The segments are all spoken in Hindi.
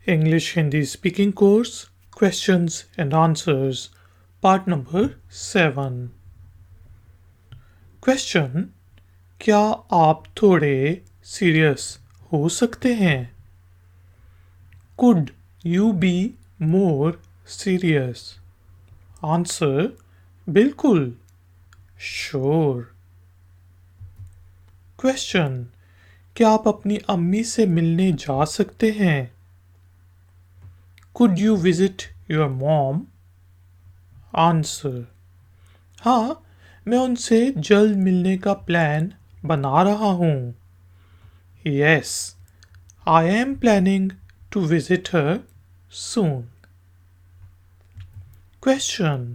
English Hindi speaking course, questions and answers, part number 7. Question: क्या आप थोड़े सीरियस हो सकते हैं? Could you be more serious? Answer: बिल्कुल, sure. Question: क्या आप अपनी अम्मी से मिलने जा सकते हैं? Could you visit your mom? Answer: हाँ, मैं उनसे जल्द मिलने का प्लान बना रहा हूँ. Yes, I am planning to visit her soon. Question: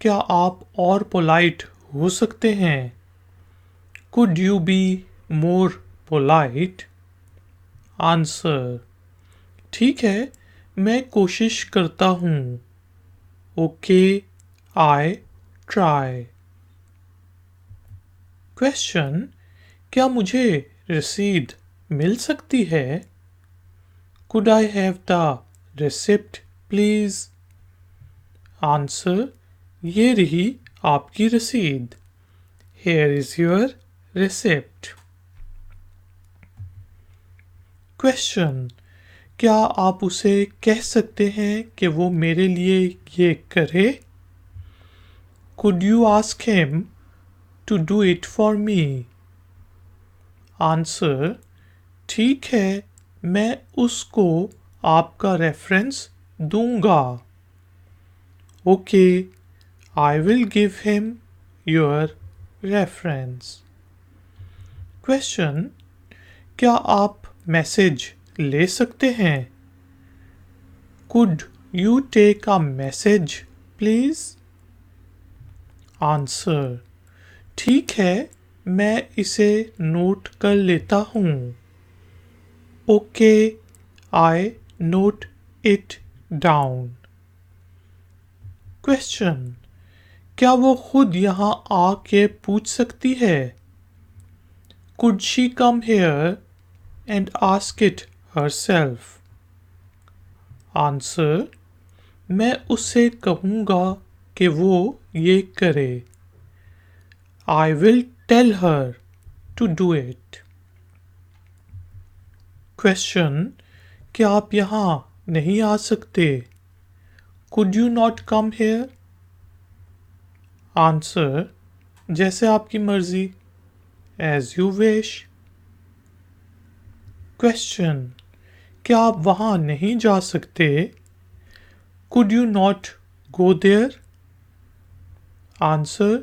क्या आप और पोलाइट हो सकते हैं? Could you be more polite? Answer: ठीक है, मैं कोशिश करता हूँ. Okay, I try. Question: क्या मुझे रसीद मिल सकती है? Could I have the receipt, please? Answer: ये रही आपकी रसीद. Here is your receipt. Question: क्या आप उसे कह सकते हैं कि वो मेरे लिए ये करे? Could you ask him to do it for me? Answer: ठीक है, मैं उसको आपका रेफरेंस दूंगा. Okay, I will give him your reference. Question: क्या आप मैसेज ले सकते हैं? Could you take a message, please? Answer: ठीक है, मैं इसे नोट कर लेता हूँ. Okay, I note it down. Question: क्या वो खुद यहाँ आके पूछ सकती है? Could she come here and ask it herself? Answer: मैं उससे कहूँगा कि वो ये करे. I will tell her to do it. Question: क्या आप यहाँ नहीं आ सकते? Could you not come here? Answer: जैसे आपकी मर्जी. As you wish. Question: क्या आप वहाँ नहीं जा सकते? Could you not go there? Answer: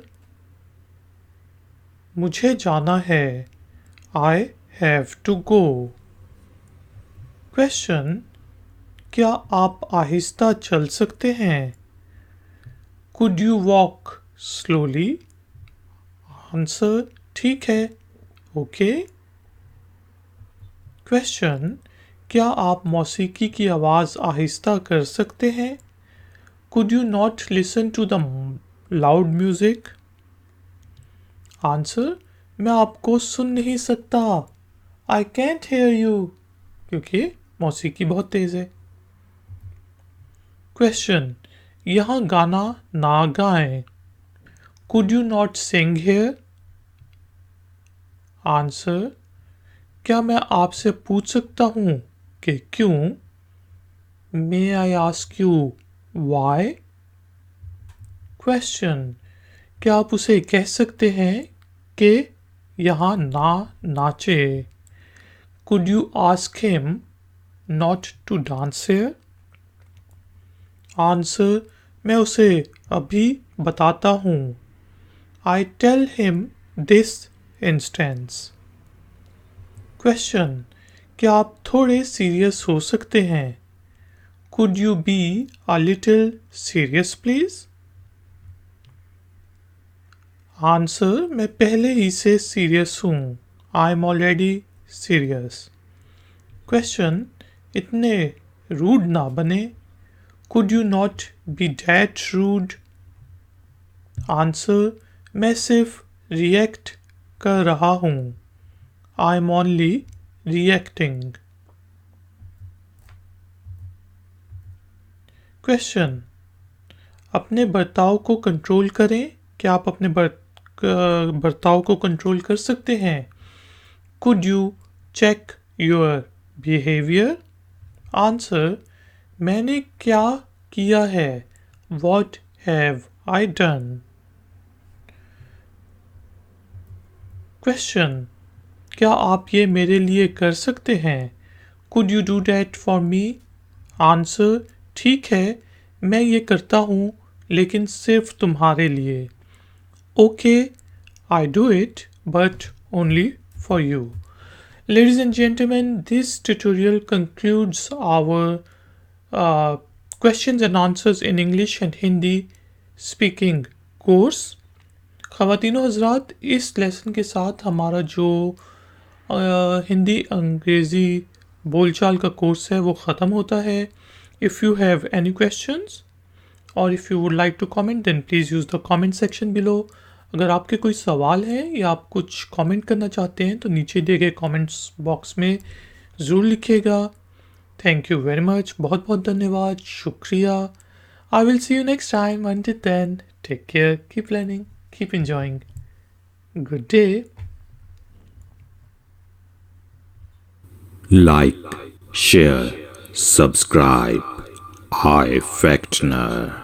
मुझे जाना है. I have to go. Question: क्या आप आहिस्ता चल सकते हैं? Could you walk slowly? Answer: ठीक है. Okay. Question: क्या आप मौसीकी की आवाज़ आहिस्ता कर सकते हैं? Could you not listen to the loud music? Answer: मैं आपको सुन नहीं सकता. I can't hear you. क्योंकि मौसीकी बहुत तेज है. Question: यहाँ गाना ना गाएं. Could you not sing here? Answer: क्या मैं आपसे पूछ सकता हूँ कि क्यों? May I ask you why? Question: क्या आप उसे कह सकते हैं कि यहाँ ना नाचे? Could you ask him not to dance here? Answer: मैं उसे अभी बताता हूँ. I tell him this instance. Question: क्या आप थोड़े सीरियस हो सकते हैं? Could you be a little serious, please? Answer: मैं पहले ही से सीरियस हूँ. I'm already serious. Question: इतने रूड ना बने. Could you not be that rude? Answer: मैं सिर्फ रिएक्ट कर रहा हूँ. I'm only reacting. क्वेश्चन, अपने बर्ताव को कंट्रोल करें। क्या आप अपने बर्ताव को कंट्रोल कर सकते हैं? Could you check your behaviour? Answer, मैंने क्या किया है? What have I done? Question, क्या आप ये मेरे लिए कर सकते हैं? Could you do that for me? Answer, ठीक है, मैं ये करता हूँ, लेकिन सिर्फ तुम्हारे लिए। Okay, I do it, but only for you. Ladies and gentlemen, this tutorial concludes our questions and answers in English and Hindi speaking course. ख़वातीनो हज़रात, इस लेसन के साथ हमारा जो हिंदी अंग्रेज़ी बोलचाल का कोर्स है वो ख़त्म होता है। If you have any questions और if you would like to comment then please use the comment section below. अगर आपके कोई सवाल हैं या आप कुछ कमेंट करना चाहते हैं तो नीचे दिए गए कमेंट्स बॉक्स में ज़रूर लिखिएगा। थैंक यू वेरी मच, बहुत बहुत धन्यवाद, शुक्रिया। I will see you next time. Until then, take care, keep learning, keep enjoying. Good day. Like, share, subscribe. Hi Factner.